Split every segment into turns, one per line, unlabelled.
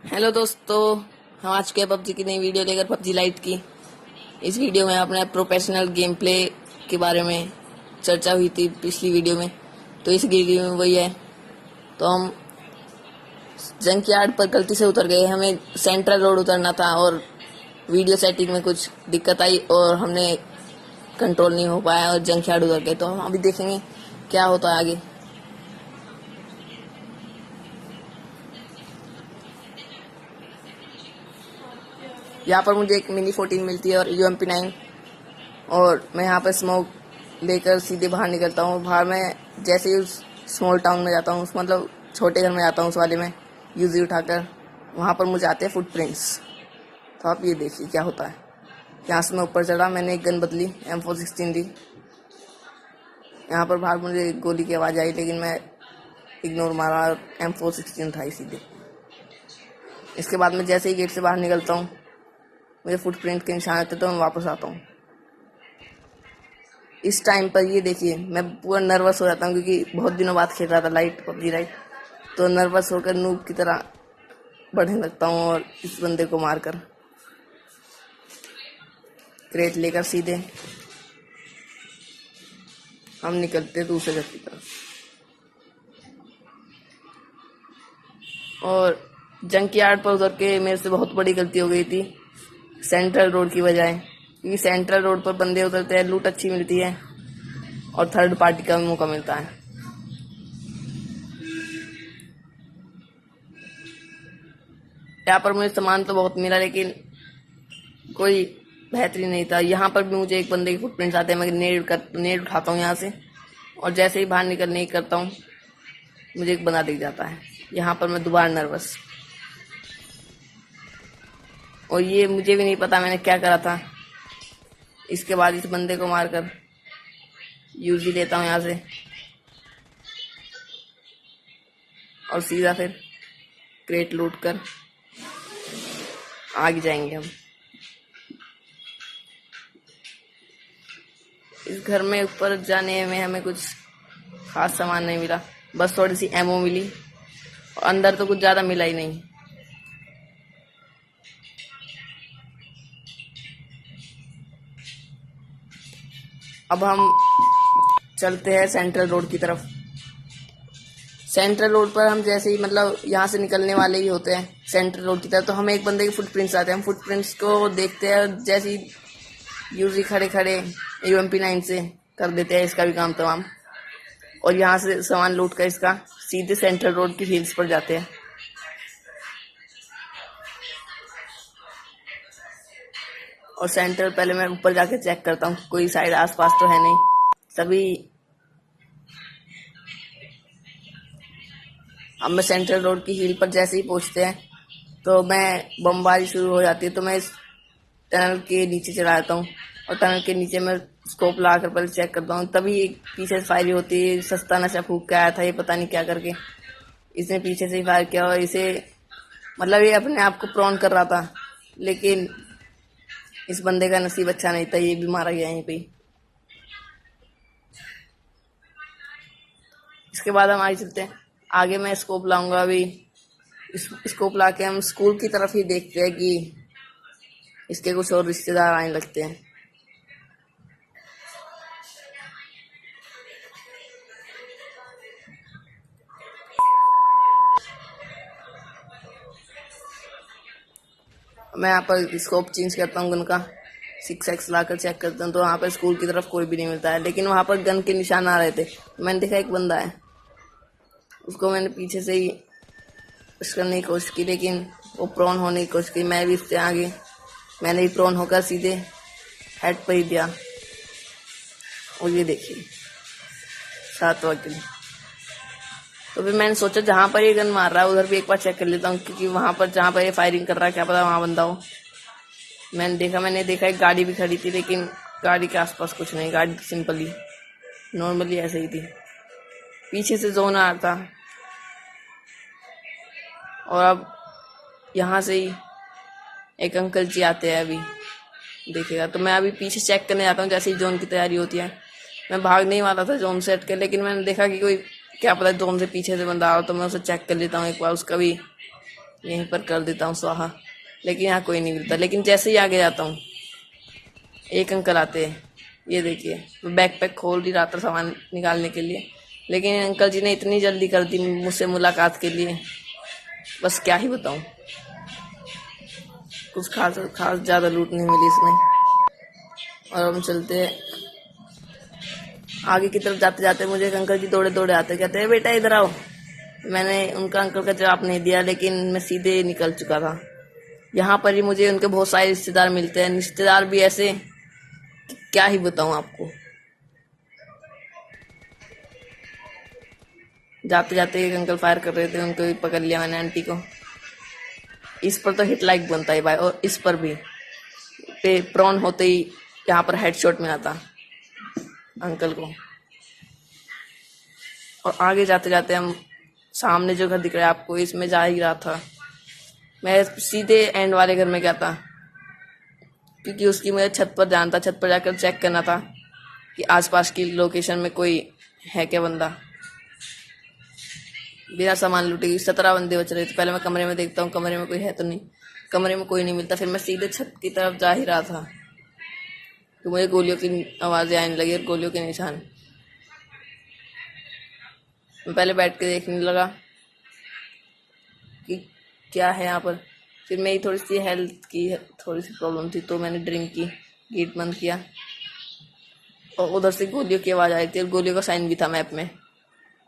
Hello दोस्तों, हम आज के पबजी की नई वीडियो लेकर पबजी लाइट की। इस वीडियो में अपने प्रोफेशनल गेम प्ले के बारे में चर्चा हुई थी पिछली वीडियो में, तो इस वीडियो में वही है। तो हम जंक यार्ड पर गलती से उतर गए, हमें सेंट्रल रोड उतरना था और वीडियो सेटिंग में कुछ दिक्कत आई और हमने कंट्रोल नहीं हो पाया और जंक यार्ड उतर गए। तो हम अभी देखेंगे क्या होता है आगे। यहाँ पर मुझे एक मिनी 14 मिलती है और UMP9, और मैं यहाँ पर स्मोक लेकर सीधे बाहर निकलता हूँ। बाहर मैं जैसे ही उस स्मॉल टाउन में जाता हूँ, मतलब छोटे घर में जाता हूँ, उस वाले में यूजी उठाकर, वहाँ पर मुझे आते हैं फुटप्रिंट्स। तो आप ये देखिए क्या होता है। यहाँ से मैं ऊपर चढ़ा, मैंने एक गन बदली, M416 ली। यहाँ पर बाहर मुझे गोली की आवाज़ आई, लेकिन मैं इग्नोर मारा और M416 उठाई सीधे। इसके बाद मैं जैसे ही गेट से बाहर निकलता हूँ, मुझे फुटप्रिंट के निशान आते तो मैं वापस आता हूँ। इस टाइम पर ये देखिए, मैं पूरा नर्वस हो जाता हूँ क्योंकि बहुत दिनों बाद खेल रहा था पबजी लाइट। तो नर्वस होकर नूब की तरह बढ़ने लगता हूँ और इस बंदे को मारकर क्रेट लेकर सीधे हम निकलते दूसरे घर की तरफ। और जंक यार्ड पर उतर के मेरे से बहुत बड़ी गलती हो गई थी, सेंट्रल रोड की बजाय, क्योंकि सेंट्रल रोड पर बंदे उतरते हैं, लूट अच्छी मिलती है और थर्ड पार्टी का भी मौका मिलता है। यहाँ पर मुझे सामान तो बहुत मिला, लेकिन कोई बेहतरीन नहीं था। यहाँ पर भी मुझे एक बंदे के फुटप्रिंट्स आते हैं। मैं नेट उठाता हूँ यहाँ से, और जैसे ही बाहर निकलने की करता हूँ, मुझे एक बंदा दिख जाता है। यहाँ पर मैं दोबारा नर्वस, और ये मुझे भी नहीं पता मैंने क्या करा था। इसके बाद इस बंदे को मारकर यूजी लेता हूँ यहाँ से, और सीधा फिर क्रेट लूट कर आगे जाएंगे हम। इस घर में ऊपर जाने में हमें कुछ खास सामान नहीं मिला, बस थोड़ी सी एमओ मिली, और अंदर तो कुछ ज़्यादा मिला ही नहीं। अब हम चलते हैं सेंट्रल रोड की तरफ। सेंट्रल रोड पर हम जैसे ही, मतलब यहाँ से निकलने वाले ही होते हैं सेंट्रल रोड की तरफ, तो हमें एक बंदे के फुटप्रिंट्स आते हैं। हम फुटप्रिंट्स को देखते हैं, जैसे ही यूजी खड़े खड़े UMP9 से कर देते हैं इसका भी काम तमाम, और यहाँ से सामान लूट कर इसका सीधे सेंट्रल रोड की हिल्स पर जाते हैं। और सेंट्रल पहले मैं ऊपर जाके चेक करता हूँ, कोई साइड आसपास तो है नहीं, सभी। अब मैं सेंट्रल रोड की हिल पर जैसे ही पहुँचते हैं, तो मैं बमबारी शुरू हो जाती है। तो मैं इस टनल के नीचे चला जाता हूँ, और टनल के नीचे मैं स्कोप लगा कर पहले चेक करता हूँ। तभी एक पीछे से फायरिंग होती है। सस्ता नशा फूक के आया था ये, पता नहीं क्या करके इसने पीछे से ही फायर किया, और इसे, मतलब ये अपने आप को प्रॉन कर रहा था, लेकिन इस बंदे का नसीब अच्छा नहीं था, ये भी मारा गया यहीं पे। इसके बाद हम आगे चलते हैं आगे। मैं स्कोप लाऊंगा अभी। स्कोप ला के हम स्कूल की तरफ ही देखते हैं कि इसके कुछ और रिश्तेदार आने लगते हैं। मैं यहाँ पर स्कोप चेंज करता हूँ, गन का 6x लाकर चेक करता हूँ, तो वहाँ पर स्कूल की तरफ कोई भी नहीं मिलता है, लेकिन वहाँ पर गन के निशान आ रहे थे। मैंने देखा एक बंदा है, उसको मैंने पीछे से ही पुश करने की कोशिश की, लेकिन वो प्रोन होने की कोशिश की। मैं भी इससे आगे, मैंने भी प्रोन होकर सीधे हेड पर ही दिया, और ये देखिए 7 किल। तो फिर मैंने सोचा जहाँ पर ये गन मार रहा है उधर भी एक बार चेक कर लेता हूँ, क्योंकि वहाँ पर जहाँ पर ये फायरिंग कर रहा है क्या पता वहाँ बंदा हो। मैंने देखा एक गाड़ी भी खड़ी थी, लेकिन गाड़ी के आसपास कुछ नहीं, गाड़ी सिंपली नॉर्मली ऐसे ही थी। पीछे से जोन आ रहा था, और अब यहाँ से ही एक अंकल जी आते हैं अभी, देखेगा। तो मैं अभी पीछे चेक करने जाता हूँ जैसे ही जोन की तैयारी होती है। मैं भागने ही वाला था जोन से हट के, लेकिन मैंने देखा कि कोई, क्या पता जोन से पीछे से बंदा आ रहा, तो मैं उसे चेक कर लेता हूँ एक बार, उसका भी यहीं पर कर देता हूँ स्वाहा। लेकिन यहाँ कोई नहीं मिलता। लेकिन जैसे ही आगे जाता हूँ एक अंकल आते हैं। ये देखिए, मैं बैकपैक खोल ही रहा था सामान निकालने के लिए, लेकिन अंकल जी ने इतनी जल्दी कर दी मुझसे मुलाकात के लिए, बस क्या ही बताऊं। कुछ खास खास ज़्यादा लूट नहीं मिली इसमें। और हम चलते हैं आगे की तरफ। जाते जाते मुझे एक अंकल जी दौड़े दौड़े आते, कहते हैं बेटा इधर आओ। मैंने उनका अंकल का जवाब नहीं दिया, लेकिन मैं सीधे निकल चुका था। यहाँ पर ही मुझे उनके बहुत सारे रिश्तेदार मिलते हैं, रिश्तेदार भी ऐसे कि क्या ही बताऊं आपको। जाते जाते एक अंकल फायर कर रहे थे, उनको भी पकड़ लिया मैंने, आंटी को। इस पर तो हिट लाइक बनता है भाई, और इस पर भी पे प्रॉन होते ही यहाँ पर हेडशॉट मिला था अंकल को। और आगे जाते जाते हम सामने जो घर दिख रहा है आपको, इसमें जा ही रहा था। मैं सीधे एंड वाले घर में गया था, क्योंकि उसकी मुझे छत पर जाना था। छत पर जाकर चेक करना था कि आसपास की लोकेशन में कोई है क्या बंदा। बिना सामान लूटे 17 बंदे बच रहे थे। पहले मैं कमरे में देखता हूँ कमरे में कोई है तो नहीं। कमरे में कोई नहीं मिलता। फिर मैं सीधे छत की तरफ जा ही रहा था तो मुझे गोलियों की आवाज़ें आने लगी और गोलियों के निशान। मैं पहले बैठ के देखने लगा कि क्या है यहाँ पर। फिर मेरी थोड़ी सी हेल्थ की थोड़ी सी प्रॉब्लम थी, तो मैंने ड्रिंक की, गेट बंद किया, और उधर से गोलियों की आवाज़ आई थी और गोलियों का साइन भी था मैप में।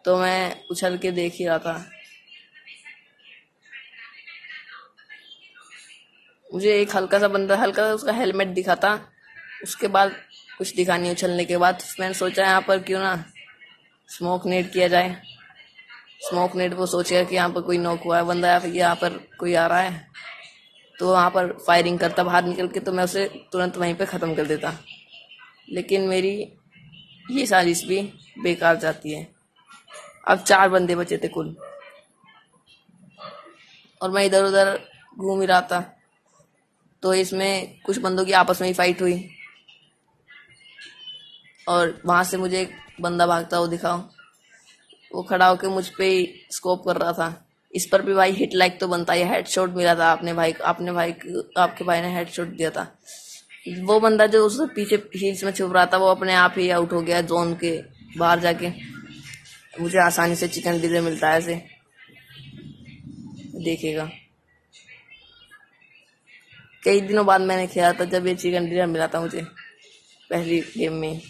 तो मैं उछल के देख ही रहा था। मुझे एक हल्का सा बंदा, हल्का सा उसका हेलमेट दिखा था। उसके बाद कुछ दिखा नहीं। उछलने के बाद मैंने सोचा यहाँ पर क्यों ना स्मोक नेट किया जाए। स्मोक नेट वो सोचेगा कि यहाँ पर कोई नॉक हुआ है बंदा, या फिर यहाँ पर कोई आ रहा है, तो वहाँ पर फायरिंग करता बाहर निकल के, तो मैं उसे तुरंत वहीं पे ख़त्म कर देता। लेकिन मेरी ये साजिश भी बेकार जाती है। अब 4 बंदे बचे थे कुल, और मैं इधर उधर घूम ही रहा था। तो इसमें कुछ बंदों की आपस में ही फाइट हुई, और वहां से मुझे एक बंदा भागता हुआ दिखा। वो खड़ा होकर मुझ पे ही स्कोप कर रहा था। इस पर भी भाई हिट लाइक तो बनता है। हेडशॉट मिला था आपके भाई ने हेडशॉट दिया था। वो बंदा जो उस पीछे हील्स में छुप रहा था, वो अपने आप ही आउट हो गया जोन के बाहर जाके। मुझे आसानी से चिकन डिनर मिलता है ऐसे, देखेगा। कई दिनों बाद मैंने खेला था जब ये चिकन डिनर मिला था मुझे, पहली गेम में।